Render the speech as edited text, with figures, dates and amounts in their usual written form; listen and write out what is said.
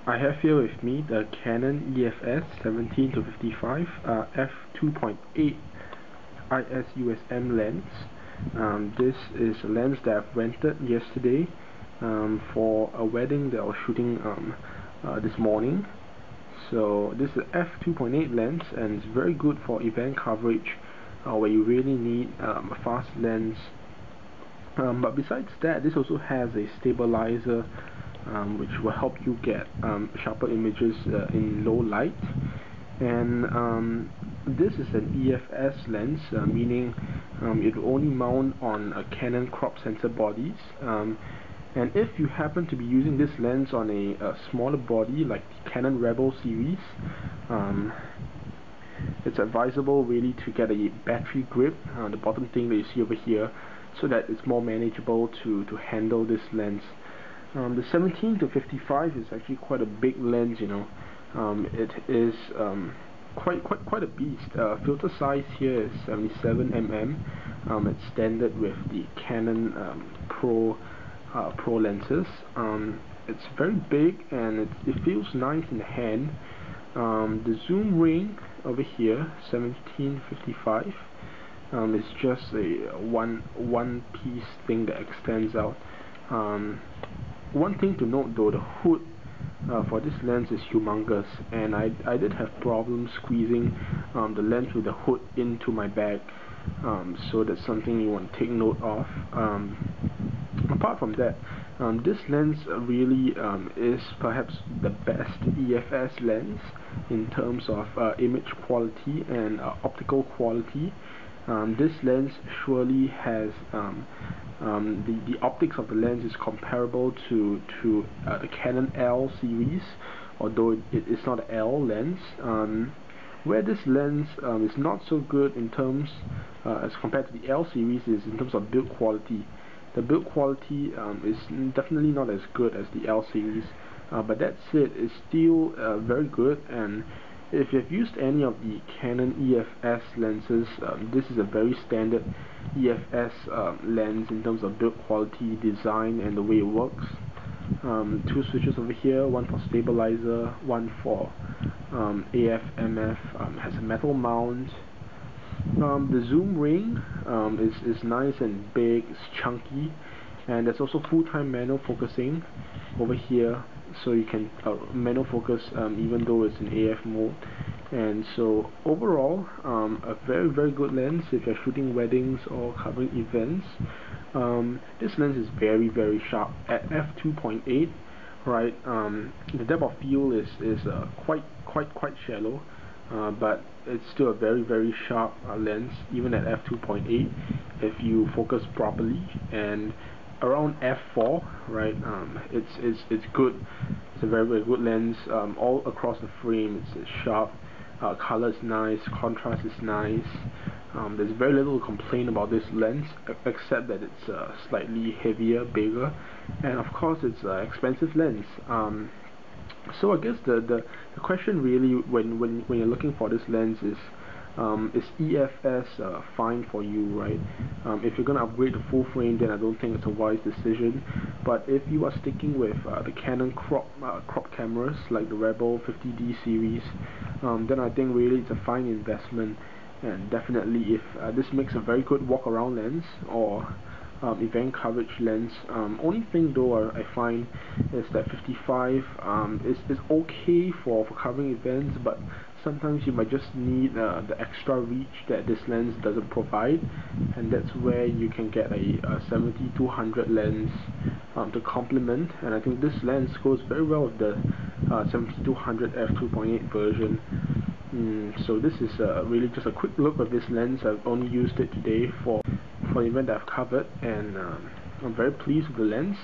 I have here with me the Canon EF-S 17-55 f2.8 IS USM lens. This is a lens that I've rented yesterday for a wedding that I was shooting this morning. So this is an f2.8 lens, and it's very good for event coverage where you really need a fast lens. But besides that, this also has a stabilizer which will help you get sharper images in low light. And this is an EF-S lens, meaning it will only mount on Canon crop sensor bodies. And if you happen to be using this lens on a smaller body like the Canon Rebel series, it's advisable really to get a battery grip, the bottom thing that you see over here, so that it's more manageable to handle this lens. The 17-55 is actually quite a big lens, you know. It is quite a beast. Filter size here is 77 mm. It's standard with the Canon Pro lenses. It's very big, and it feels nice in the hand. The zoom ring over here, 17-55, is just a one piece thing that extends out. One thing to note though, the hood for this lens is humongous, and I did have problems squeezing the lens with the hood into my bag, so that's something you want to take note of. Apart from that, this lens really is perhaps the best EF-S lens in terms of image quality and optical quality. This lens surely has the optics of the lens is comparable to the Canon L series, although it is not an L lens. Where this lens is not so good in terms as compared to the L series is in terms of build quality. The build quality is definitely not as good as the L series, but that said, it's still very good. And if you've used any of the Canon EF-S lenses, this is a very standard EF-S lens in terms of build quality, design, and the way it works. Two switches over here, one for stabilizer, one for AF/MF, has a metal mount. The zoom ring is nice and big, it's chunky, and there's also full-time manual focusing over here, so you can manual focus even though it's in AF mode. And so overall, a very good lens if you're shooting weddings or covering events. This lens is very sharp at f2.8, right? The depth of field is quite shallow, but it's still a very sharp lens even at f2.8 if you focus properly. And around f4, right, it's good. It's a very good lens all across the frame. It's sharp, color is nice, contrast is nice. There's very little to complain about this lens, except that it's slightly heavier, bigger, and of course it's an expensive lens. So I guess the question really when you're looking for this lens is EF-S fine for you, right? If you're gonna upgrade to full frame, then I don't think it's a wise decision. But if you are sticking with the Canon crop cameras like the Rebel 50D series, then I think really it's a fine investment. And definitely, if this makes a very good walk-around lens or event coverage lens. Only thing though I find is that 55 is okay for covering events, but sometimes you might just need the extra reach that this lens doesn't provide, and that's where you can get a 70-200 lens to complement. And I think this lens goes very well with the 70-200 f2.8 version. So this is really just a quick look at this lens. I've only used it today for the event that I've covered, and I'm very pleased with the lens.